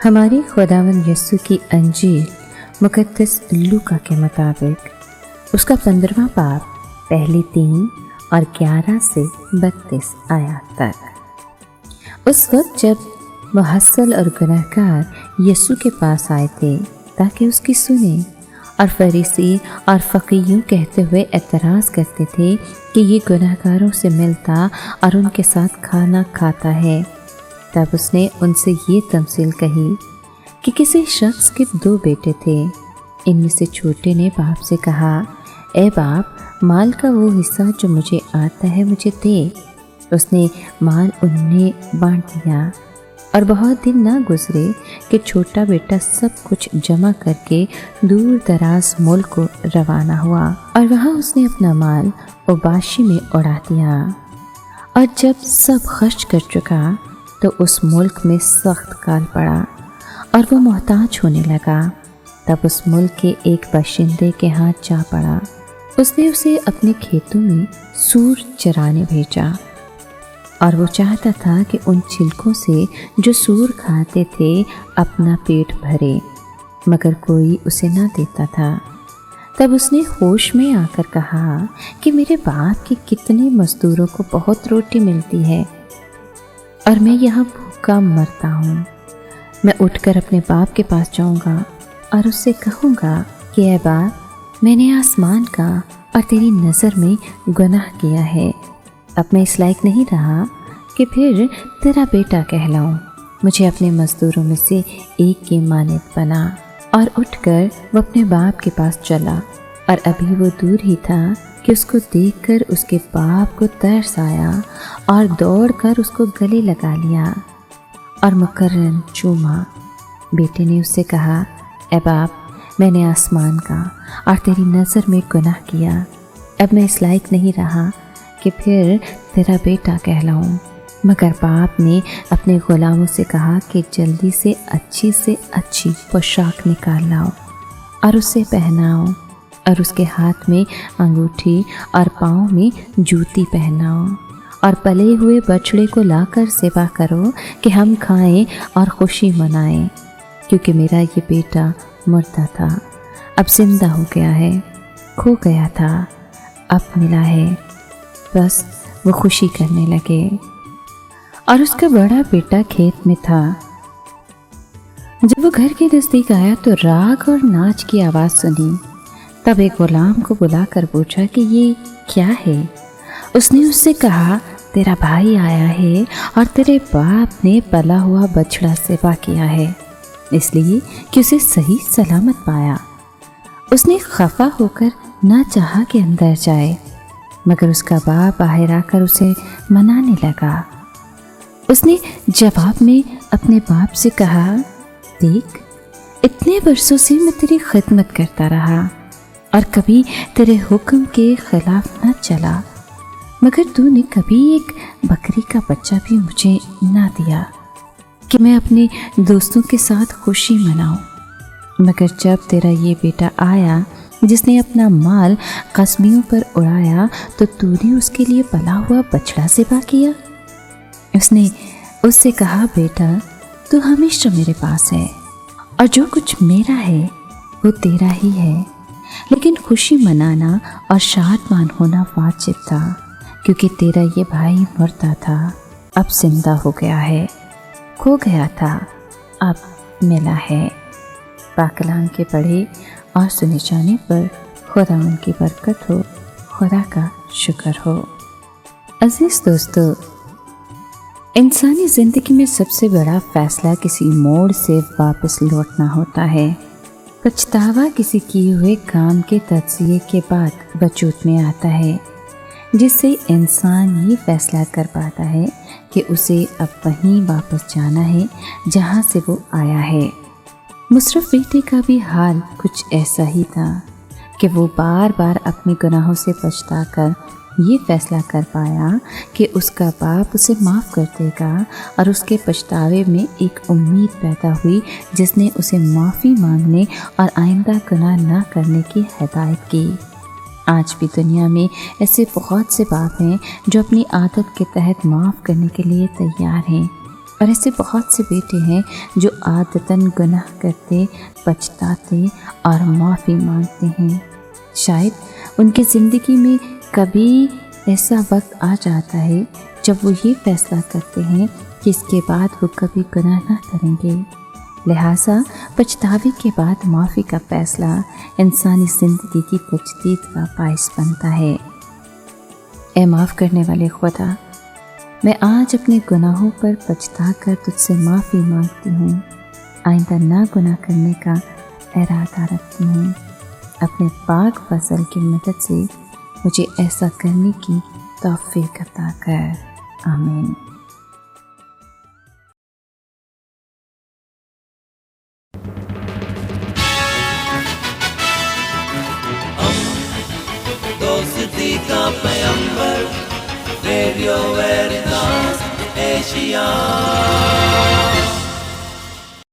ہماری خداوند یسوع کی انجیل مقدس لوکا کے مطابق اس کا 15واں باب پہلی 3 اور 11 سے 32 آیات تک۔ اس وقت جب محصل اور گنہگار یسوع کے پاس آئے تھے تاکہ اس کی سنیں، اور فریسی اور فقیہیوں کہتے ہوئے اعتراض کرتے تھے کہ یہ گنہگاروں سے ملتا اور ان کے ساتھ کھانا کھاتا ہے، تب اس نے ان سے یہ تمثیل کہی کہ کسی شخص کے 2 بیٹے تھے۔ ان میں سے چھوٹے نے باپ سے کہا، اے باپ، مال کا وہ حصہ جو مجھے آتا ہے مجھے دے۔ اس نے مال انہیں بانٹ دیا، اور بہت دن نہ گزرے کہ چھوٹا بیٹا سب کچھ جمع کر کے دور دراز ملک کو روانہ ہوا، اور وہاں اس نے اپنا مال اوباشی میں اڑا دیا۔ اور جب سب خرچ کر چکا تو اس ملک میں سخت کال پڑا اور وہ محتاج ہونے لگا۔ تب اس ملک کے ایک باشندے کے ہاتھ جا پڑا۔ اس نے اسے اپنے کھیتوں میں سور چرانے بھیجا، اور وہ چاہتا تھا کہ ان چھلکوں سے جو سور کھاتے تھے اپنا پیٹ بھرے، مگر کوئی اسے نہ دیتا تھا۔ تب اس نے ہوش میں آ کر کہا کہ میرے باپ کے کتنے مزدوروں کو بہت روٹی ملتی ہے، اور میں یہاں بھوکا مرتا ہوں۔ میں اٹھ کر اپنے باپ کے پاس جاؤں گا اور اس سے کہوں گا کہ اے باپ، میں نے آسمان کا اور تیری نظر میں گناہ کیا ہے، اب میں اس لائق نہیں رہا کہ پھر تیرا بیٹا کہلاؤں۔ مجھے اپنے مزدوروں میں سے ایک کی مانند بنا۔ اور اٹھ کر وہ اپنے باپ کے پاس چلا، اور ابھی وہ دور ہی تھا کہ اس کو دیکھ کر اس کے باپ کو ترس آیا، اور دوڑ کر اس کو گلے لگا لیا اور مکرن چوما۔ بیٹے نے اس سے کہا، اے باپ، میں نے آسمان کا اور تیری نظر میں گناہ کیا، اب میں اس لائق نہیں رہا کہ پھر تیرا بیٹا کہلاؤں۔ مگر باپ نے اپنے غلاموں سے کہا کہ جلدی سے اچھی پوشاک نکال لاؤ اور اسے پہناؤ، اور اس کے ہاتھ میں انگوٹھی اور پاؤں میں جوتی پہناؤ، اور پلے ہوئے بچڑے کو لا کر ذبح کرو کہ ہم کھائیں اور خوشی منائیں، کیونکہ میرا یہ بیٹا مردہ تھا، اب زندہ ہو گیا ہے، کھو گیا تھا، اب ملا ہے۔ بس وہ خوشی کرنے لگے۔ اور اس کا بڑا بیٹا کھیت میں تھا۔ جب وہ گھر کے نزدیک آیا تو راگ اور ناچ کی آواز سنی۔ تب ایک غلام کو بلا کر پوچھا کہ یہ کیا ہے؟ اس نے اس سے کہا، تیرا بھائی آیا ہے اور تیرے باپ نے پلا ہوا بچڑا ذبح کیا ہے، اس لیے کہ اسے صحیح سلامت پایا۔ اس نے خفا ہو کر نہ چاہا کہ اندر جائے، مگر اس کا باپ باہر آ کر اسے منانے لگا۔ اس نے جواب میں اپنے باپ سے کہا، دیکھ، اتنے برسوں سے میں تیری خدمت کرتا رہا اور کبھی تیرے حکم کے خلاف نہ چلا، مگر تو نے کبھی ایک بکری کا بچہ بھی مجھے نہ دیا کہ میں اپنے دوستوں کے ساتھ خوشی مناؤں۔ مگر جب تیرا یہ بیٹا آیا جس نے اپنا مال قسمیوں پر اڑایا تو نے اس کے لیے پلا ہوا بچڑا ذبح کیا۔ اس نے اس سے کہا، بیٹا، تو ہمیشہ میرے پاس ہے، اور جو کچھ میرا ہے وہ تیرا ہی ہے، لیکن خوشی منانا اور شادمان ہونا واجب تھا، کیونکہ تیرا یہ بھائی مردہ تھا، اب زندہ ہو گیا ہے، کھو گیا تھا، اب ملا ہے۔ پاک کلام کے پڑھے اور سنے جانے پر خداوند کی برکت ہو، خدا کا شکر ہو۔ عزیز دوستو، انسانی زندگی میں سب سے بڑا فیصلہ کسی موڑ سے واپس لوٹنا ہوتا ہے۔ پچھتاوا کسی کیے ہوئے کام کے تجزیے کے بعد وجود میں آتا ہے، جس سے انسان یہ فیصلہ کر پاتا ہے کہ اسے اب وہیں واپس جانا ہے جہاں سے وہ آیا ہے۔ مصرف بیٹے کا بھی حال کچھ ایسا ہی تھا کہ وہ بار بار اپنے گناہوں سے پچھتا کر یہ فیصلہ کر پایا کہ اس کا باپ اسے معاف کر دے گا، اور اس کے پچھتاوے میں ایک امید پیدا ہوئی جس نے اسے معافی مانگنے اور آئندہ گناہ نہ کرنے کی ہدایت کی۔ آج بھی دنیا میں ایسے بہت سے باپ ہیں جو اپنی عادت کے تحت معاف کرنے کے لیے تیار ہیں، اور ایسے بہت سے بیٹے ہیں جو عادتاً گناہ کرتے، پچھتاتے اور معافی مانگتے ہیں۔ شاید ان کی زندگی میں کبھی ایسا وقت آ جاتا ہے جب وہ یہ فیصلہ کرتے ہیں کہ اس کے بعد وہ کبھی گناہ نہ کریں گے۔ لہٰذا پچھتاوے کے بعد معافی کا فیصلہ انسانی زندگی کی تجدید کا باعث بنتا ہے۔ اے معاف کرنے والے خدا، میں آج اپنے گناہوں پر پچھتا کر تجھ سے معافی مانگتی ہوں۔ آئندہ نہ گناہ کرنے کا ارادہ رکھتی ہوں۔ اپنے پاک فضل کی مدد سے مجھے ایسا کرنے کی توفیق عطا کر۔ آمین۔ دوستی کا پیمبر، ریڈیو ویریتاس ایشیا۔